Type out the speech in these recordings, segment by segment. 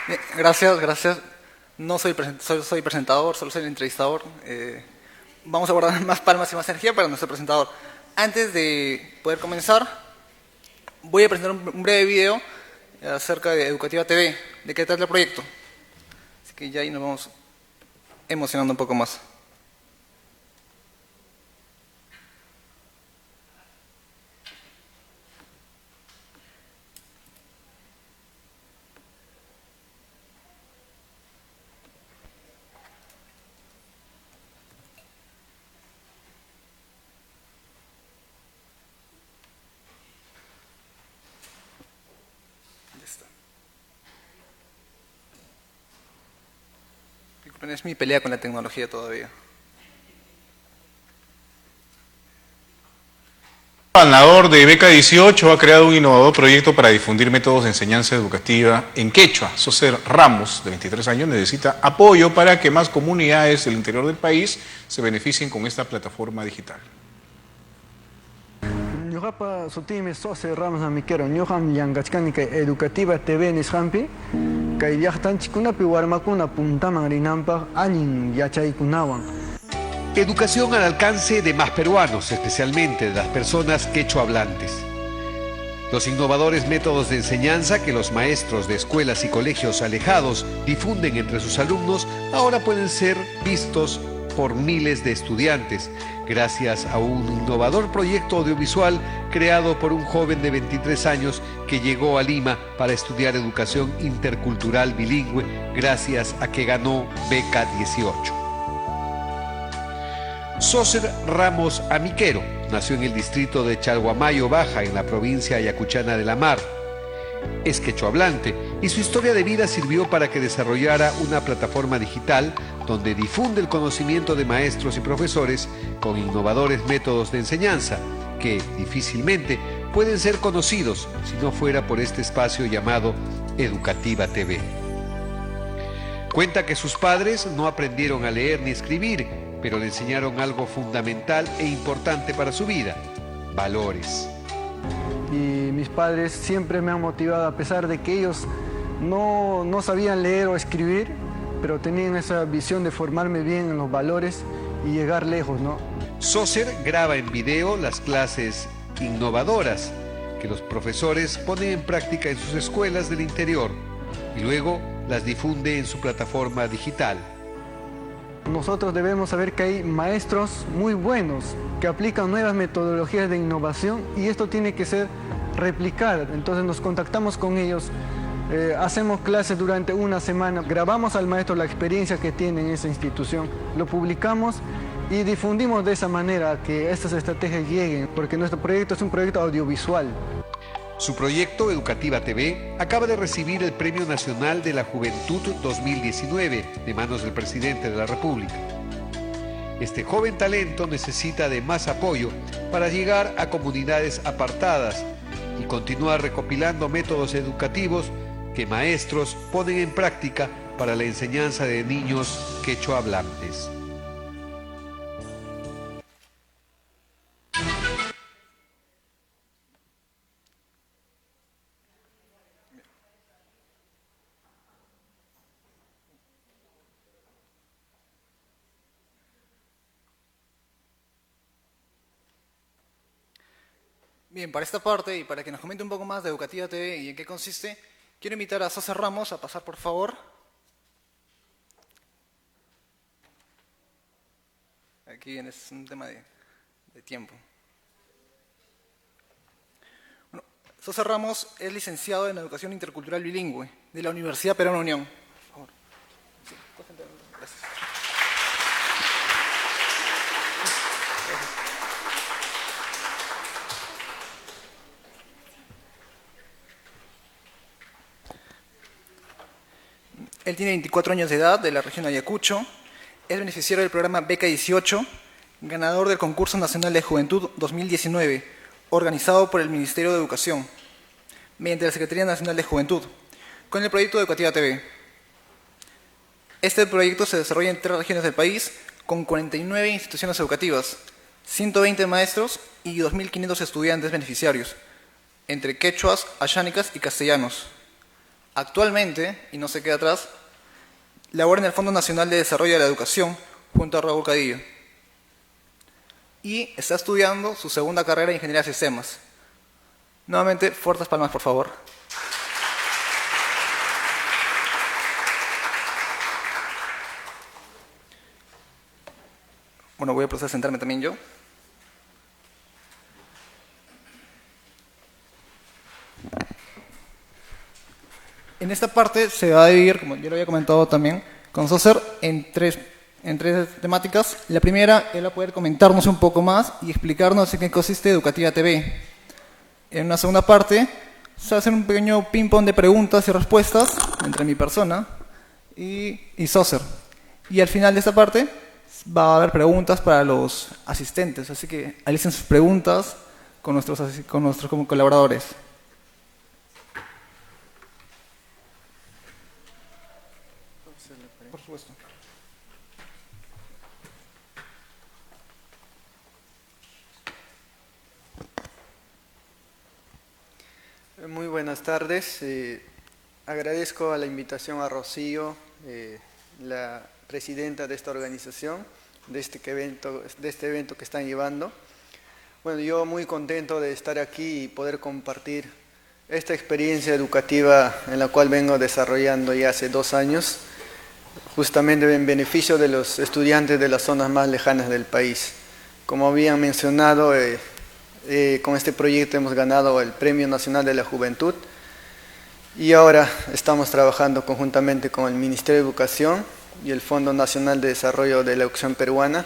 Bien, gracias, gracias. No soy, soy presentador, solo soy el entrevistador. Vamos a guardar más palmas y más energía para nuestro presentador. Antes de poder comenzar, voy a presentar un breve video acerca de Educativa TV, de qué trata el proyecto. Así que ya ahí nos vamos emocionando un poco más. Ya está. Disculpen, es mi pelea con la tecnología todavía. Ganador de Beca 18 ha creado un innovador proyecto para difundir métodos de enseñanza educativa en quechua. Soser Ramos, de 23 años, necesita apoyo para que más comunidades del interior del país se beneficien con esta plataforma digital. Ñuqapa sutimi Soser Ramos Amiquero, ñuqam llankachkani kay Educativa TV nisqanpi, kay llaqtanchikkunapi warmakuna puntaman rinanpaq allin yachaykunawan. Educación al alcance de más peruanos, especialmente de las personas quechua-hablantes. Los innovadores métodos de enseñanza que los maestros de escuelas y colegios alejados difunden entre sus alumnos ahora pueden ser vistos por miles de estudiantes, gracias a un innovador proyecto audiovisual creado por un joven de 23 años que llegó a Lima para estudiar educación intercultural bilingüe gracias a que ganó Beca 18. Soser Ramos Amiquero nació en el distrito de Chalhuamayo Baja, en la provincia ayacuchana de la Mar. Es quechohablante y su historia de vida sirvió para que desarrollara una plataforma digital donde difunde el conocimiento de maestros y profesores con innovadores métodos de enseñanza que difícilmente pueden ser conocidos si no fuera por este espacio llamado Educativa TV. Cuenta que sus padres no aprendieron a leer ni escribir, pero le enseñaron algo fundamental e importante para su vida: valores. Y mis padres siempre me han motivado, a pesar de que ellos no sabían leer o escribir, pero tenían esa visión de formarme bien en los valores y llegar lejos, ¿no? Soser graba en video las clases innovadoras que los profesores ponen en práctica en sus escuelas del interior y luego las difunde en su plataforma digital. Nosotros debemos saber que hay maestros muy buenos que aplican nuevas metodologías de innovación y esto tiene que ser replicado. Entonces nos contactamos con ellos, hacemos clases durante una semana, grabamos al maestro la experiencia que tiene en esa institución, lo publicamos y difundimos de esa manera que estas estrategias lleguen, porque nuestro proyecto es un proyecto audiovisual. Su proyecto Educativa TV acaba de recibir el Premio Nacional de la Juventud 2019 de manos del presidente de la República. Este joven talento necesita de más apoyo para llegar a comunidades apartadas y continuar recopilando métodos educativos que maestros ponen en práctica para la enseñanza de niños quechohablantes. Bien, para esta parte y para que nos comente un poco más de Educativa TV y en qué consiste, quiero invitar a Soser Ramos a pasar, por favor. Aquí es un tema de tiempo. Bueno, Soser Ramos es licenciado en Educación Intercultural Bilingüe de la Universidad Peruana Unión. Por favor. Sí, gracias. Él tiene 24 años de edad, de la región de Ayacucho, es beneficiario del programa Beca 18, ganador del Concurso Nacional de Juventud 2019, organizado por el Ministerio de Educación, mediante la Secretaría Nacional de Juventud, con el proyecto Educativa TV. Este proyecto se desarrolla en 3 regiones del país, con 49 instituciones educativas, 120 maestros y 2.500 estudiantes beneficiarios, entre quechuas, ayánicas y castellanos. Actualmente, y no se queda atrás, labora en el Fondo Nacional de Desarrollo de la Educación junto a Raúl Cadillo. Y está estudiando su segunda carrera de Ingeniería de Sistemas. Nuevamente, fuertes palmas, por favor. Bueno, voy a proceder a sentarme también yo. En esta parte se va a dividir, como yo lo había comentado también, con Soser en tres temáticas. La primera, él va a poder comentarnos un poco más y explicarnos en qué consiste Educativa TV. En una segunda parte, se va a hacer un pequeño ping-pong de preguntas y respuestas entre mi persona y Soser. Y al final de esta parte, va a haber preguntas para los asistentes, así que alicen sus preguntas con nuestros como colaboradores. Por supuesto. Muy buenas tardes. Agradezco a la invitación a Rocío, la presidenta de esta organización, de este evento que están llevando. Bueno, yo muy contento de estar aquí y poder compartir esta experiencia educativa en la cual vengo desarrollando ya hace 2 años, justamente en beneficio de los estudiantes de las zonas más lejanas del país. Como habían mencionado, con este proyecto hemos ganado el Premio Nacional de la Juventud y ahora estamos trabajando conjuntamente con el Ministerio de Educación y el Fondo Nacional de Desarrollo de la Educación Peruana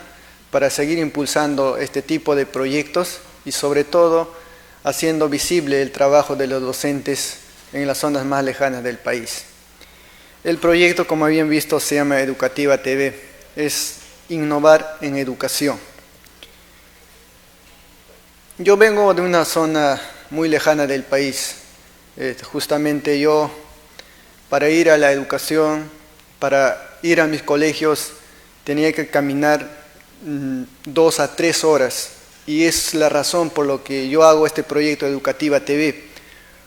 para seguir impulsando este tipo de proyectos y sobre todo haciendo visible el trabajo de los docentes en las zonas más lejanas del país. El proyecto, como habían visto, se llama Educativa TV, es innovar en educación. Yo vengo de una zona muy lejana del país, justamente yo para ir a la educación, para ir a mis colegios, tenía que caminar 2 a 3 horas y es la razón por lo que yo hago este proyecto Educativa TV,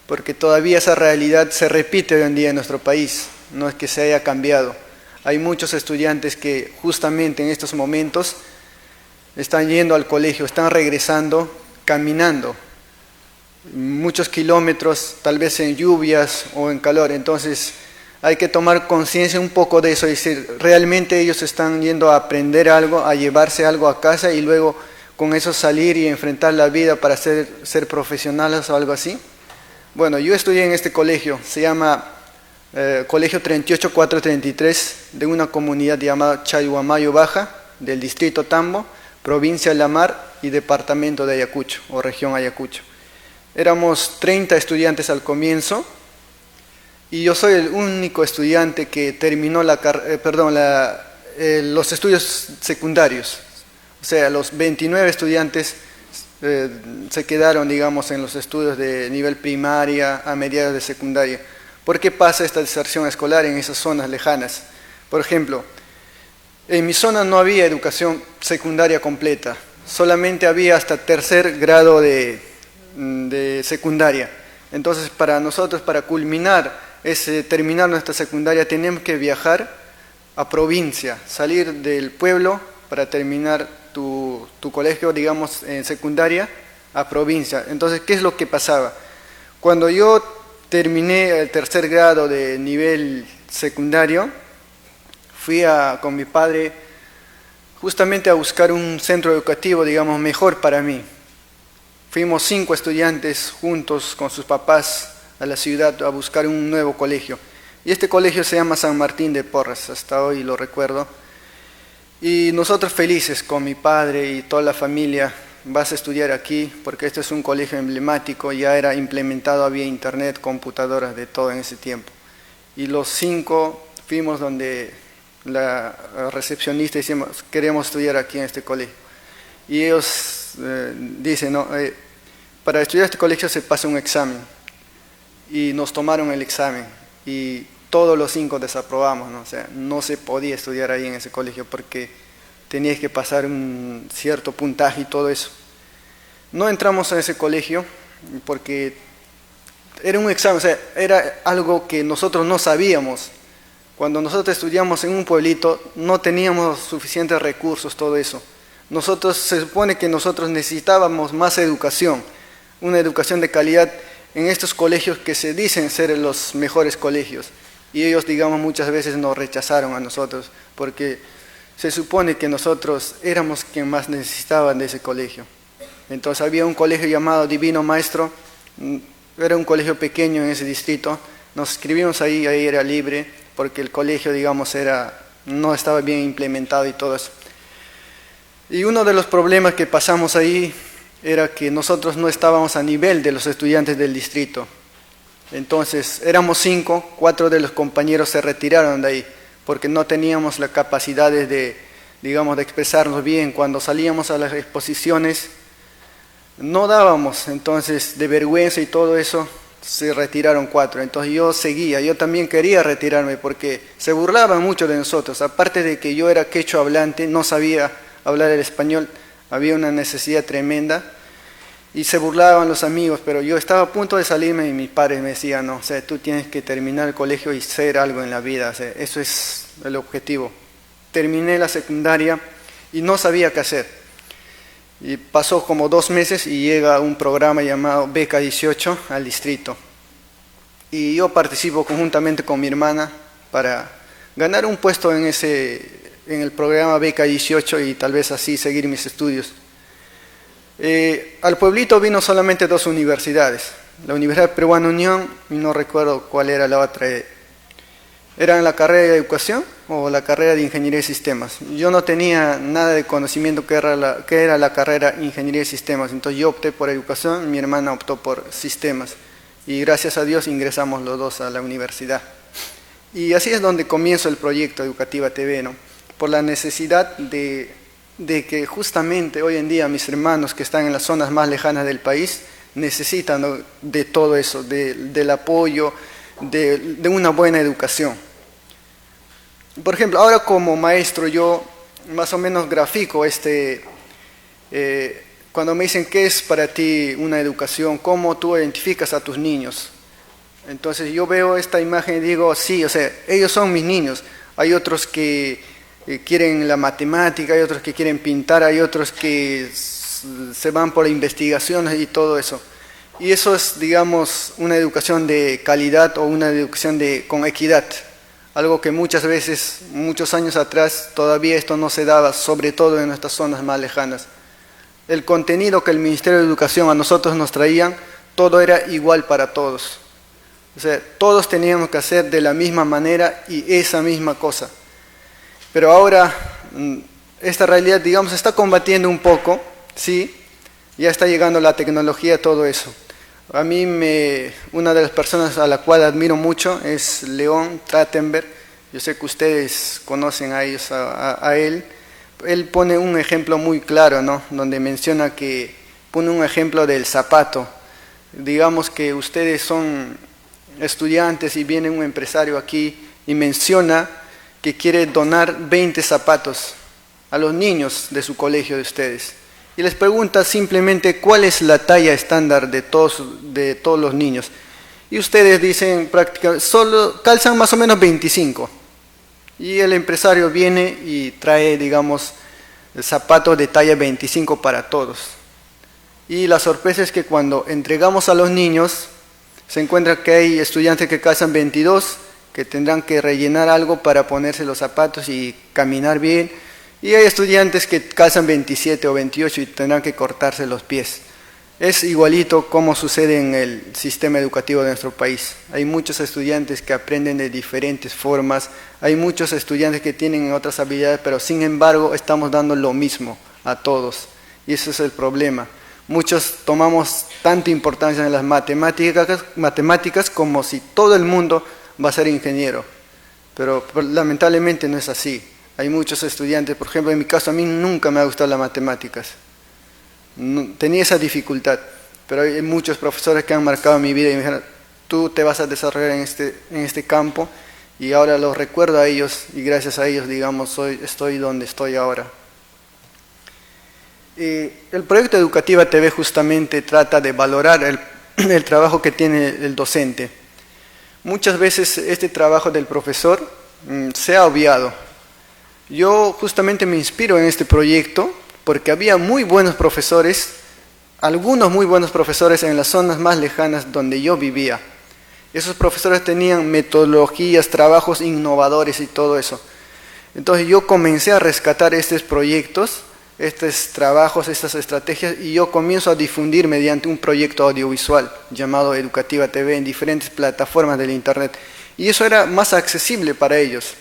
porque todavía esa realidad se repite hoy en día en nuestro país. No es que se haya cambiado. Hay muchos estudiantes que justamente en estos momentos están yendo al colegio, están regresando, caminando muchos kilómetros, tal vez en lluvias o en calor. Entonces hay que tomar conciencia un poco de eso, es decir, realmente ellos están yendo a aprender algo, a llevarse algo a casa y luego con eso salir y enfrentar la vida para ser profesionales o algo así. Bueno, yo estudié en este colegio, se llama Colegio 38433, de una comunidad llamada Chalhuamayo Baja, del distrito Tambo, provincia de La Mar y departamento de Ayacucho, o región Ayacucho. Éramos 30 estudiantes al comienzo, y yo soy el único estudiante que terminó los estudios secundarios. O sea, los 29 estudiantes se quedaron, digamos, en los estudios de nivel primaria a mediados de secundaria. ¿Por qué pasa esta deserción escolar en esas zonas lejanas? Por ejemplo, en mi zona no había educación secundaria completa, solamente había hasta 3er grado de secundaria. Entonces, para nosotros, para terminar nuestra secundaria, tenemos que viajar a provincia, salir del pueblo para terminar tu colegio, digamos, en secundaria, a provincia. Entonces, ¿qué es lo que pasaba? Cuando yo terminé el 3er grado de nivel secundario, fui con mi padre justamente a buscar un centro educativo, digamos, mejor para mí. Fuimos 5 estudiantes juntos con sus papás a la ciudad a buscar un nuevo colegio. Y este colegio se llama San Martín de Porres, hasta hoy lo recuerdo. Y nosotros felices con mi padre y toda la familia, vas a estudiar aquí porque este es un colegio emblemático, ya era implementado, había internet, computadoras, de todo en ese tiempo. Y los 5 fuimos donde la recepcionista y decimos, queremos estudiar aquí en este colegio. Y ellos dicen, no, para estudiar este colegio se pasa un examen. Y nos tomaron el examen y todos los 5 desaprobamos, ¿no? O sea, no se podía estudiar ahí en ese colegio porque tenías que pasar un cierto puntaje y todo eso. No entramos a ese colegio porque era un examen, o sea, era algo que nosotros no sabíamos. Cuando nosotros estudiamos en un pueblito no teníamos suficientes recursos, todo eso. Se supone que nosotros necesitábamos más educación, una educación de calidad en estos colegios que se dicen ser los mejores colegios. Y ellos, digamos, muchas veces nos rechazaron a nosotros, porque se supone que nosotros éramos quien más necesitaban de ese colegio. Entonces había un colegio llamado Divino Maestro, era un colegio pequeño en ese distrito, nos inscribimos ahí era libre, porque el colegio, digamos, no estaba bien implementado y todo eso. Y uno de los problemas que pasamos ahí era que nosotros no estábamos a nivel de los estudiantes del distrito. Entonces éramos 5, 4 de los compañeros se retiraron de ahí, porque no teníamos la capacidad digamos, de expresarnos bien. Cuando salíamos a las exposiciones no dábamos, entonces de vergüenza y todo eso se retiraron 4. Entonces yo también quería retirarme porque se burlaban mucho de nosotros. Aparte de que yo era quechua hablante, no sabía hablar el español, había una necesidad tremenda y se burlaban los amigos, pero yo estaba a punto de salirme y mis padres me decían, no, o sea, tú tienes que terminar el colegio y ser algo en la vida, o sea, eso es el objetivo. Terminé la secundaria y no sabía qué hacer. Y pasó como 2 meses y llega un programa llamado Beca 18 al distrito. Y yo participo conjuntamente con mi hermana para ganar un puesto en el programa Beca 18 y tal vez así seguir mis estudios. Al pueblito vino solamente 2 universidades, la Universidad Peruana Unión y no recuerdo cuál era la otra. ¿Era en la carrera de educación o la carrera de ingeniería de sistemas? Yo no tenía nada de conocimiento que era la carrera ingeniería de sistemas, entonces yo opté por educación, mi hermana optó por sistemas y gracias a Dios ingresamos los 2 a la universidad. Y así es donde comienza el proyecto Educativa TV, ¿no? Por la necesidad de que justamente hoy en día mis hermanos que están en las zonas más lejanas del país necesitan, ¿no?, de todo eso, del apoyo, de una buena educación. Por ejemplo, ahora como maestro yo más o menos grafico cuando me dicen qué es para ti una educación, cómo tú identificas a tus niños. Entonces yo veo esta imagen y digo, sí, o sea, ellos son mis niños. Hay otros que quieren la matemática, hay otros que quieren pintar, hay otros que se van por investigaciones y todo eso. Y eso es, digamos, una educación de calidad o una educación con equidad. Algo que muchas veces, muchos años atrás, todavía esto no se daba, sobre todo en nuestras zonas más lejanas. El contenido que el Ministerio de Educación a nosotros nos traían, todo era igual para todos. O sea, todos teníamos que hacer de la misma manera y esa misma cosa. Pero ahora, esta realidad, digamos, está combatiendo un poco, ¿sí? Ya está llegando la tecnología, todo eso. A mí, una de las personas a la cual admiro mucho es León Trachtenberg. Yo sé que ustedes conocen a él. Él pone un ejemplo muy claro, ¿no? Donde menciona pone un ejemplo del zapato. Digamos que ustedes son estudiantes y viene un empresario aquí y menciona que quiere donar 20 zapatos a los niños de su colegio de ustedes. Y les pregunta simplemente cuál es la talla estándar de todos los niños. Y ustedes dicen prácticamente, solo calzan más o menos 25. Y el empresario viene y trae, digamos, zapatos de talla 25 para todos. Y la sorpresa es que cuando entregamos a los niños, se encuentra que hay estudiantes que calzan 22, que tendrán que rellenar algo para ponerse los zapatos y caminar bien. Y hay estudiantes que calzan 27 o 28 y tendrán que cortarse los pies. Es igualito como sucede en el sistema educativo de nuestro país. Hay muchos estudiantes que aprenden de diferentes formas, hay muchos estudiantes que tienen otras habilidades, pero sin embargo estamos dando lo mismo a todos. Y ese es el problema. Muchos tomamos tanta importancia en las matemáticas como si todo el mundo va a ser ingeniero. Pero lamentablemente no es así. Hay muchos estudiantes, por ejemplo, en mi caso a mí nunca me ha gustado las matemáticas. Tenía esa dificultad, pero hay muchos profesores que han marcado mi vida y me dijeron, tú te vas a desarrollar en este campo, y ahora los recuerdo a ellos y gracias a ellos, digamos, estoy donde estoy ahora. El proyecto Educativa TV justamente trata de valorar el trabajo que tiene el docente. Muchas veces este trabajo del profesor se ha obviado. Yo justamente me inspiro en este proyecto porque había muy buenos profesores, algunos muy buenos profesores en las zonas más lejanas donde yo vivía. Esos profesores tenían metodologías, trabajos innovadores y todo eso. Entonces yo comencé a rescatar estos proyectos, estos trabajos, estas estrategias, y yo comienzo a difundir mediante un proyecto audiovisual llamado Educativa TV en diferentes plataformas del Internet. Y eso era más accesible para ellos.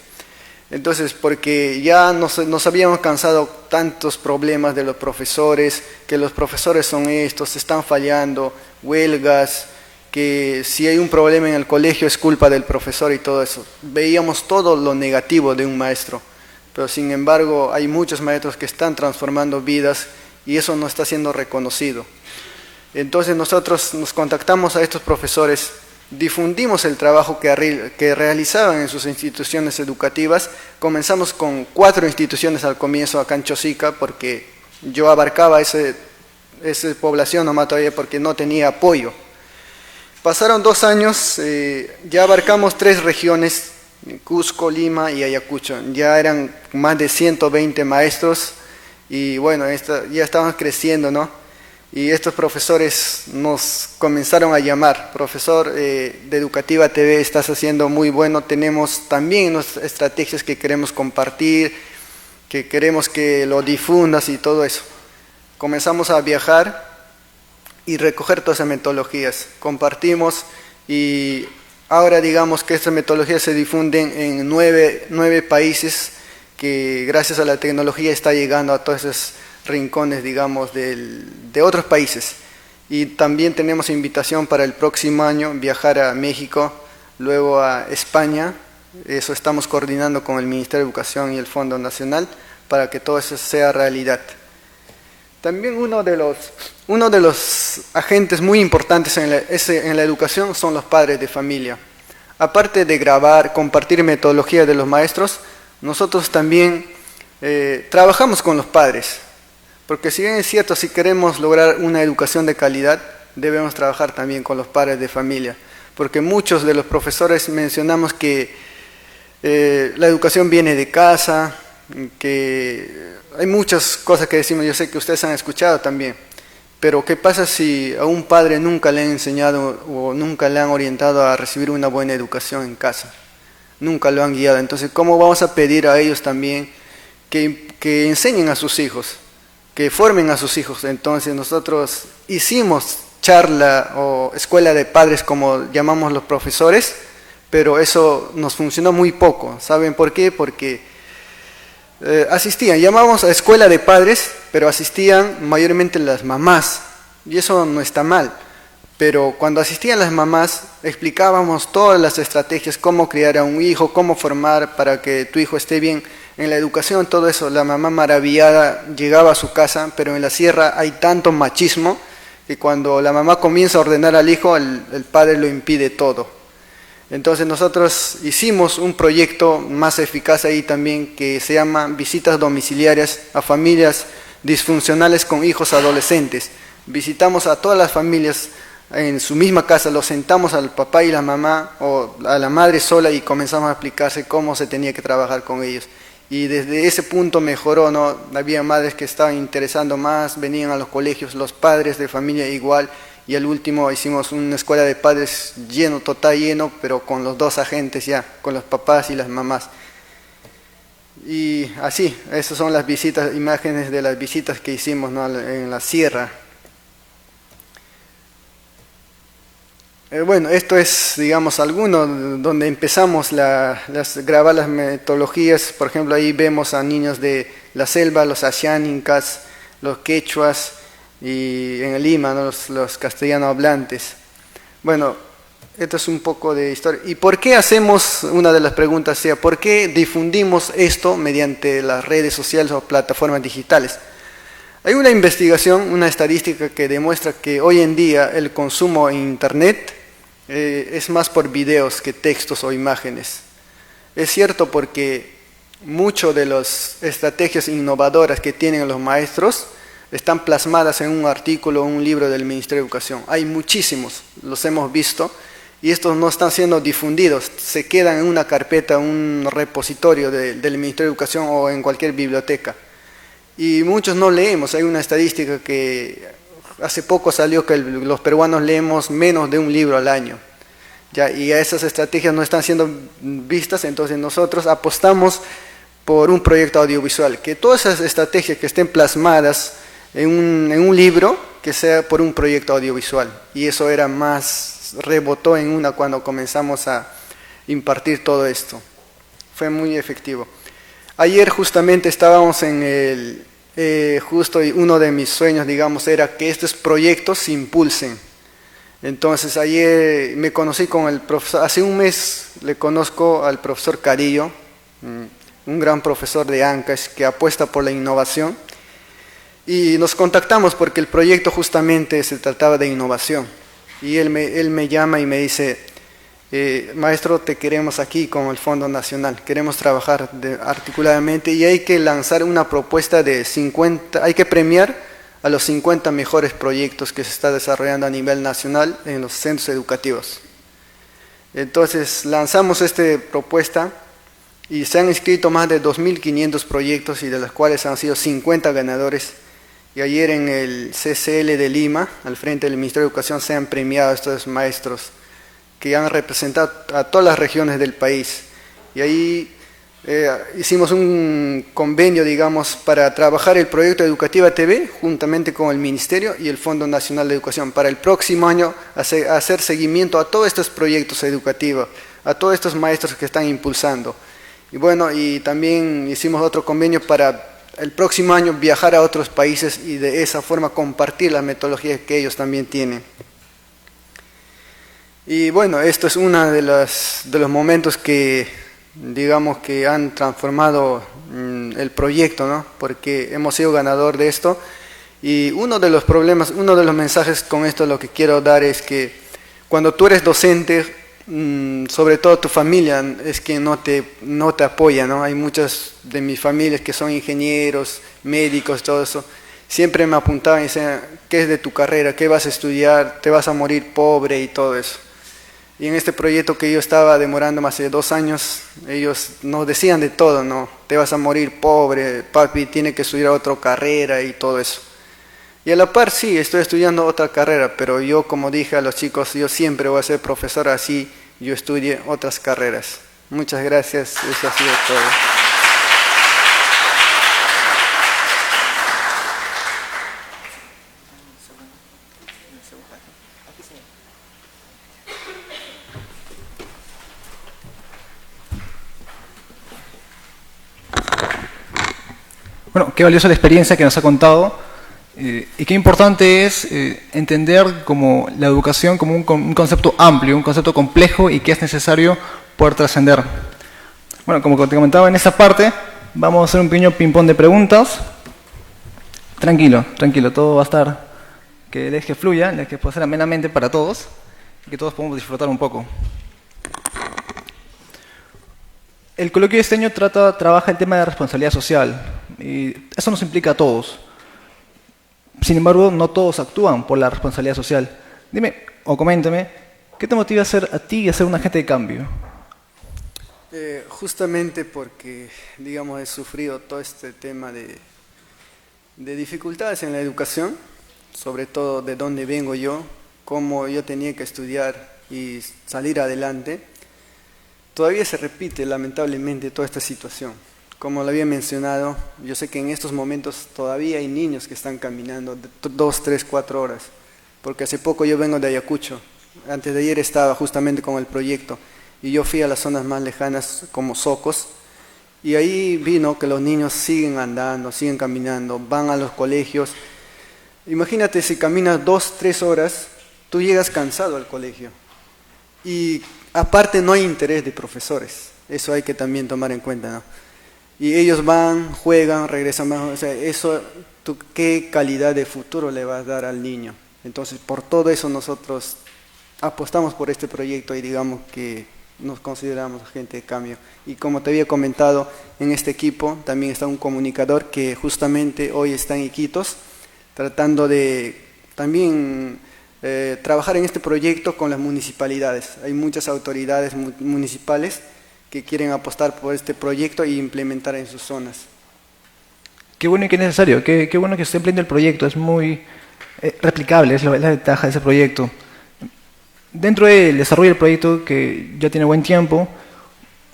Entonces, porque ya nos habíamos cansado tantos problemas de los profesores, que los profesores son estos, están fallando, huelgas, que si hay un problema en el colegio es culpa del profesor y todo eso. Veíamos todo lo negativo de un maestro, pero sin embargo hay muchos maestros que están transformando vidas y eso no está siendo reconocido. Entonces nosotros nos contactamos a estos profesores, difundimos el trabajo que realizaban en sus instituciones educativas. Comenzamos con 4 instituciones al comienzo acá en Chosica, porque yo abarcaba esa población nomás todavía porque no tenía apoyo. Pasaron 2 años, ya abarcamos 3 regiones, Cusco, Lima y Ayacucho. Ya eran más de 120 maestros y bueno, ya estábamos creciendo, ¿no? Y estos profesores nos comenzaron a llamar: profesor de Educativa TV, estás haciendo muy bueno, tenemos también nuestras estrategias que queremos compartir, que queremos que lo difundas y todo eso. Comenzamos a viajar y recoger todas esas metodologías, compartimos y ahora digamos que estas metodologías se difunden en 9 países, que gracias a la tecnología está llegando a todos esos rincones, digamos, de otros países. Y también tenemos invitación para el próximo año viajar a México, luego a España. Eso estamos coordinando con el Ministerio de Educación y el Fondo Nacional para que todo eso sea realidad. También uno de los agentes muy importantes en la educación son los padres de familia. Aparte de grabar, compartir metodologías de los maestros, nosotros también trabajamos con los padres. Porque si bien es cierto, si queremos lograr una educación de calidad, debemos trabajar también con los padres de familia. Porque muchos de los profesores mencionamos que la educación viene de casa, que hay muchas cosas que decimos, yo sé que ustedes han escuchado también. Pero ¿qué pasa si a un padre nunca le han enseñado o nunca le han orientado a recibir una buena educación en casa? Nunca lo han guiado. Entonces, ¿cómo vamos a pedir a ellos también que enseñen a sus hijos, que formen a sus hijos? Entonces nosotros hicimos charla o escuela de padres, como llamamos los profesores, pero eso nos funcionó muy poco. ¿Saben por qué? Porque llamábamos a escuela de padres, pero asistían mayormente las mamás, y eso no está mal. Pero cuando asistían las mamás, explicábamos todas las estrategias, cómo criar a un hijo, cómo formar para que tu hijo esté bien en la educación, todo eso. La mamá maravillada llegaba a su casa, pero en la sierra hay tanto machismo que cuando la mamá comienza a ordenar al hijo, el padre lo impide todo. Entonces nosotros hicimos un proyecto más eficaz ahí también, que se llama Visitas Domiciliarias a Familias Disfuncionales con Hijos Adolescentes. Visitamos a todas las familias en su misma casa, los sentamos al papá y la mamá o a la madre sola y comenzamos a explicarse cómo se tenía que trabajar con ellos. Y desde ese punto mejoró, ¿no? Había madres que estaban interesando más, venían a los colegios, los padres de familia igual, y al último hicimos una escuela de padres lleno, total lleno, pero con los 2 agentes ya, con los papás y las mamás. Y así, esas son las visitas, imágenes de las visitas que hicimos, ¿no? En la sierra. Bueno, esto es, digamos, alguno donde empezamos grabar las metodologías. Por ejemplo, ahí vemos a niños de la selva, los asháninkas, los quechuas, y en Lima, ¿no? los castellano hablantes. Bueno, esto es un poco de historia. ¿Y por qué hacemos, una de las preguntas sea, por qué difundimos esto mediante las redes sociales o plataformas digitales? Hay una investigación, una estadística que demuestra que hoy en día el consumo en Internet es más por videos que textos o imágenes. Es cierto, porque muchas de las estrategias innovadoras que tienen los maestros están plasmadas en un artículo o un libro del Ministerio de Educación. Hay muchísimos, los hemos visto, y estos no están siendo difundidos, se quedan en una carpeta, un repositorio del Ministerio de Educación o en cualquier biblioteca. Y muchos no leemos. Hay una estadística que hace poco salió que los peruanos leemos menos de un libro al año. ¿Ya? Y esas estrategias no están siendo vistas, entonces nosotros apostamos por un proyecto audiovisual, que todas esas estrategias que estén plasmadas en un libro, que sea por un proyecto audiovisual. Y eso era más, rebotó en una cuando comenzamos a impartir todo esto. Fue muy efectivo. Ayer justamente estábamos en justo uno de mis sueños, digamos, era que estos proyectos se impulsen. Entonces ayer me conocí con el profesor, hace un mes le conozco al profesor Carillo, un gran profesor de Ancash que apuesta por la innovación, y nos contactamos porque el proyecto justamente se trataba de innovación. Y él me llama y me dice, maestro, te queremos aquí con el Fondo Nacional, queremos trabajar articuladamente y hay que lanzar una propuesta de 50, hay que premiar a los 50 mejores proyectos que se está desarrollando a nivel nacional en los centros educativos. Entonces lanzamos esta propuesta y se han inscrito más de 2.500 proyectos y de los cuales han sido 50 ganadores. Y ayer en el CCL de Lima, al frente del Ministerio de Educación, se han premiado a estos maestros que han representado a todas las regiones del país. Y ahí hicimos un convenio, digamos, para trabajar el proyecto Educativa TV, juntamente con el Ministerio y el Fondo Nacional de Educación, para el próximo año hacer seguimiento a todos estos proyectos educativos, a todos estos maestros que están impulsando. Y bueno, y también hicimos otro convenio para el próximo año viajar a otros países y de esa forma compartir las metodologías que ellos también tienen. Y bueno, esto es uno de los momentos que, digamos, que han transformado el proyecto, ¿no? Porque hemos sido ganador de esto. Y uno de los problemas, uno de los mensajes con esto lo que quiero dar es que cuando tú eres docente, sobre todo tu familia es quien no te apoya, ¿no? Hay muchas de mis familias que son ingenieros, médicos, todo eso. Siempre me apuntaban y decían, ¿qué es de tu carrera? ¿Qué vas a estudiar? ¿Te vas a morir pobre? Y todo eso. Y en este proyecto que yo estaba demorando más de 2 años, ellos nos decían de todo, ¿no? Te vas a morir pobre, papi, tiene que estudiar otra carrera y todo eso. Y a la par sí, estoy estudiando otra carrera, pero yo, como dije a los chicos, yo siempre voy a ser profesor, así yo estudie otras carreras. Muchas gracias, eso ha sido todo. Bueno, qué valiosa la experiencia que nos ha contado. Y qué importante es entender como la educación como un concepto amplio, un concepto complejo y que es necesario poder trascender. Bueno, como te comentaba en esta parte, vamos a hacer un pequeño ping-pong de preguntas. Tranquilo, tranquilo, todo va a estar, que el eje fluya, el eje pueda ser amenamente para todos y que todos podamos disfrutar un poco. El coloquio de este año trabaja el tema de responsabilidad social y eso nos implica a todos. Sin embargo, no todos actúan por la responsabilidad social. Dime, o coméntame, ¿qué te motiva a ti a ser un agente de cambio? Justamente porque, digamos, he sufrido todo este tema de dificultades en la educación, sobre todo de dónde vengo yo, cómo yo tenía que estudiar y salir adelante. Todavía se repite, lamentablemente, toda esta situación. Como lo había mencionado, yo sé que en estos momentos todavía hay niños que están caminando 2, 3, 4 horas, porque hace poco yo vengo de Ayacucho, antes de ayer estaba justamente con el proyecto, y yo fui a las zonas más lejanas como Socos, y ahí vino que los niños siguen andando, siguen caminando, van a los colegios. Imagínate si caminas 2, 3 horas, tú llegas cansado al colegio, y aparte no hay interés de profesores, eso hay que también tomar en cuenta, ¿no? Y ellos van, juegan, regresan, o sea, eso, ¿qué calidad de futuro le vas a dar al niño? Entonces, por todo eso nosotros apostamos por este proyecto y digamos que nos consideramos gente de cambio. Y como te había comentado, en este equipo también está un comunicador que justamente hoy está en Iquitos, tratando de también trabajar en este proyecto con las municipalidades. Hay muchas autoridades municipales que quieren apostar por este proyecto e implementar en sus zonas. Qué bueno y qué necesario, qué bueno que esté empleando el proyecto, es muy replicable, es la ventaja de ese proyecto. Dentro del desarrollo del proyecto, que ya tiene buen tiempo,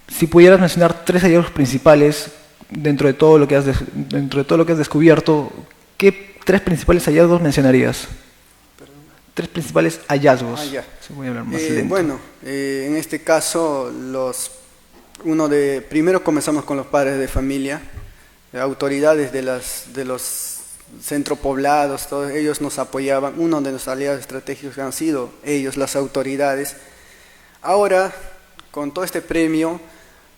si pudieras mencionar 3 hallazgos principales dentro de todo lo que has descubierto, ¿qué 3 principales hallazgos mencionarías? ¿Perdón? 3 principales hallazgos. Ya. Sí, voy a hablar más lento. Bueno, en este caso, primero comenzamos con los padres de familia, autoridades de los centropoblados, todos ellos nos apoyaban. Uno de los aliados estratégicos han sido ellos, las autoridades. Ahora, con todo este premio,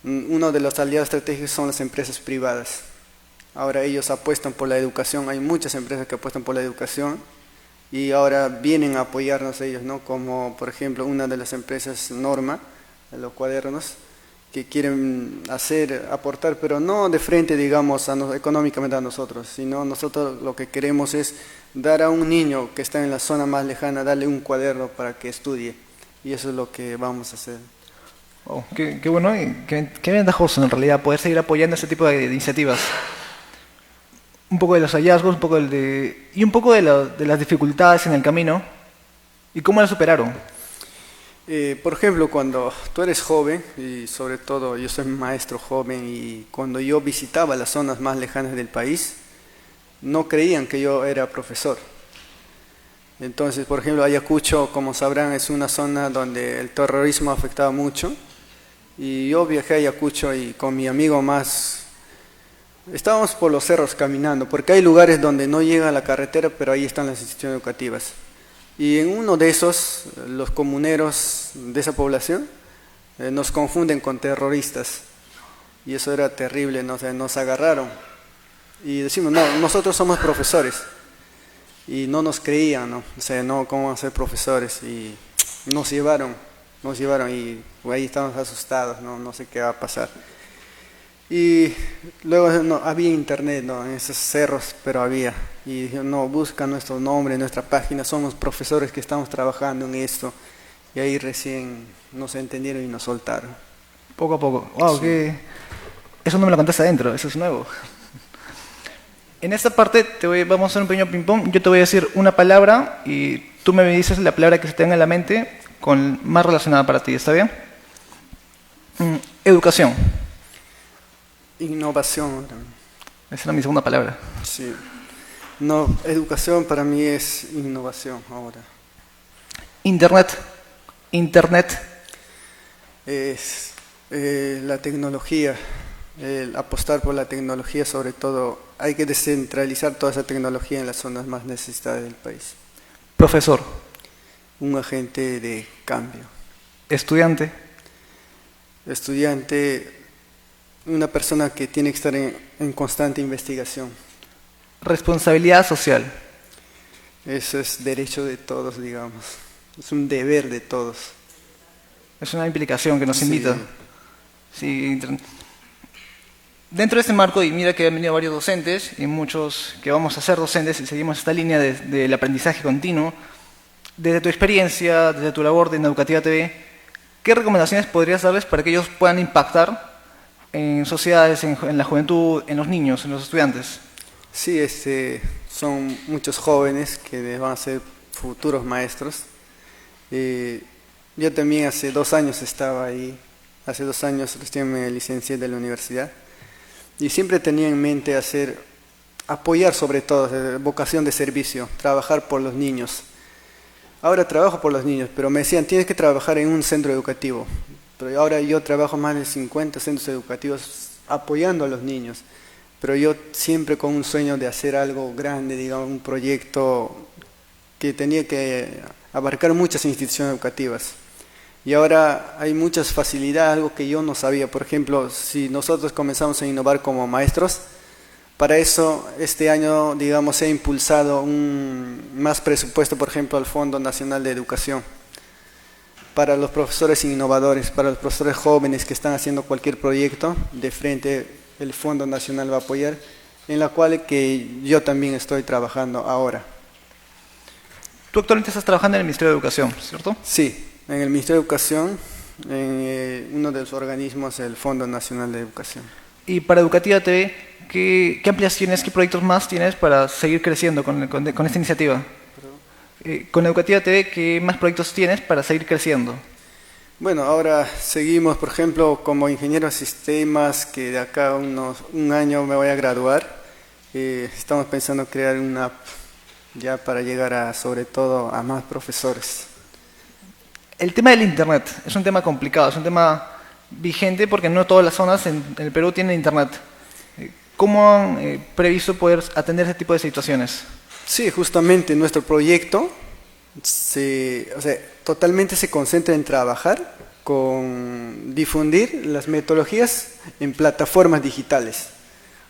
uno de los aliados estratégicos son las empresas privadas. Ahora ellos apuestan por la educación, hay muchas empresas que apuestan por la educación y ahora vienen a apoyarnos ellos, ¿no? Como por ejemplo una de las empresas Norma, los cuadernos, que quieren aportar, pero no de frente, digamos, económicamente a nosotros, sino nosotros lo que queremos es dar a un niño que está en la zona más lejana, darle un cuaderno para que estudie, y eso es lo que vamos a hacer. Oh, qué bueno y qué ventajoso en realidad poder seguir apoyando este tipo de iniciativas. Un poco de los hallazgos, y un poco de las dificultades en el camino, y cómo las superaron. Por ejemplo, cuando tú eres joven, y sobre todo yo soy maestro joven, y cuando yo visitaba las zonas más lejanas del país, no creían que yo era profesor. Entonces, por ejemplo, Ayacucho, como sabrán, es una zona donde el terrorismo afectaba mucho, y yo viajé a Ayacucho y con mi amigo más, estábamos por los cerros caminando, porque hay lugares donde no llega la carretera, pero ahí están las instituciones educativas. Y en uno de esos, los comuneros de esa población nos confunden con terroristas. Y eso era terrible, ¿no? O sea, nos agarraron. Y decimos, no, nosotros somos profesores. Y no nos creían, ¿no? O sea, no, ¿cómo van a ser profesores? Y nos llevaron y ahí estábamos asustados, no sé qué va a pasar. Y luego no, había internet, ¿no? En esos cerros, pero había. Y dijeron, no, busca nuestro nombre, nuestra página, somos profesores que estamos trabajando en esto. Y ahí recién nos entendieron y nos soltaron. Poco a poco. Wow, sí. Eso no me lo contaste adentro, eso es nuevo. En esta parte vamos a hacer un pequeño ping-pong. Yo te voy a decir una palabra y tú me dices la palabra que se te venga en la mente más relacionada para ti, ¿está bien? Educación. Innovación. Esa era mi segunda palabra. Sí. No, educación para mí es innovación ahora. Internet. Internet. Es la tecnología, el apostar por la tecnología, sobre todo. Hay que descentralizar toda esa tecnología en las zonas más necesitadas del país. Profesor. Un agente de cambio. Estudiante. Estudiante, una persona que tiene que estar en constante investigación. Responsabilidad social. Eso es derecho de todos, digamos. Es un deber de todos. Es una implicación que nos invita. Sí. Dentro de este marco, y mira que han venido varios docentes, y muchos que vamos a ser docentes, y seguimos esta línea del aprendizaje continuo, desde tu experiencia, desde tu labor en Educativa TV, ¿qué recomendaciones podrías darles para que ellos puedan impactar en sociedades, en la juventud, en los niños, en los estudiantes? Sí, son muchos jóvenes que van a ser futuros maestros. Yo también hace 2 años estaba ahí, hace 2 años recién me licencié de la universidad y siempre tenía en mente apoyar sobre todo, vocación de servicio, trabajar por los niños. Ahora trabajo por los niños, pero me decían, tienes que trabajar en un centro educativo. Pero ahora yo trabajo más de 50 centros educativos apoyando a los niños. Pero yo siempre con un sueño de hacer algo grande, digamos, un proyecto que tenía que abarcar muchas instituciones educativas. Y ahora hay muchas facilidades, algo que yo no sabía. Por ejemplo, si nosotros comenzamos a innovar como maestros, para eso este año, digamos, se ha impulsado más presupuesto, por ejemplo, al Fondo Nacional de Educación. Para los profesores innovadores, para los profesores jóvenes que están haciendo cualquier proyecto, de frente el Fondo Nacional va a apoyar en la cual que yo también estoy trabajando ahora. Tú actualmente estás trabajando en el Ministerio de Educación, ¿cierto? Sí, en el Ministerio de Educación, en uno de los organismos, el Fondo Nacional de Educación. Y para Educativa TV, ¿qué ampliaciones, qué proyectos más tienes para seguir creciendo con esta iniciativa? Con Educativa TV, ¿qué más proyectos tienes para seguir creciendo? Bueno, ahora seguimos, por ejemplo, como ingeniero de sistemas, que de acá a un año me voy a graduar. Estamos pensando crear una app ya para llegar a, sobre todo, a más profesores. El tema del Internet es un tema complicado, es un tema vigente porque no todas las zonas en el Perú tienen Internet. ¿Cómo han previsto poder atender ese tipo de situaciones? Sí, justamente nuestro proyecto totalmente se concentra en trabajar con difundir las metodologías en plataformas digitales.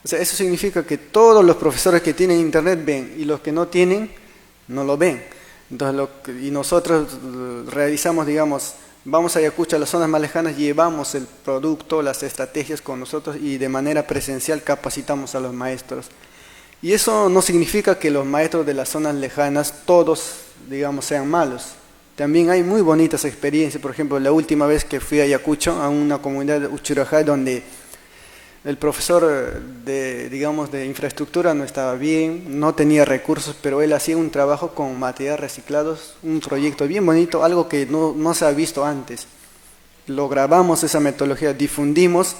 O sea, eso significa que todos los profesores que tienen internet ven y los que no tienen, no lo ven. Entonces, y nosotros realizamos, digamos, vamos a Ayacucho, a las zonas más lejanas, llevamos el producto, las estrategias con nosotros y de manera presencial capacitamos a los maestros. Y eso no significa que los maestros de las zonas lejanas todos, digamos, sean malos. También hay muy bonitas experiencias. Por ejemplo, la última vez que fui a Ayacucho, a una comunidad de Uchurajay, donde el profesor de infraestructura no estaba bien, no tenía recursos, pero él hacía un trabajo con materiales reciclados, un proyecto bien bonito, algo que no se ha visto antes. Lo grabamos, esa metodología, difundimos,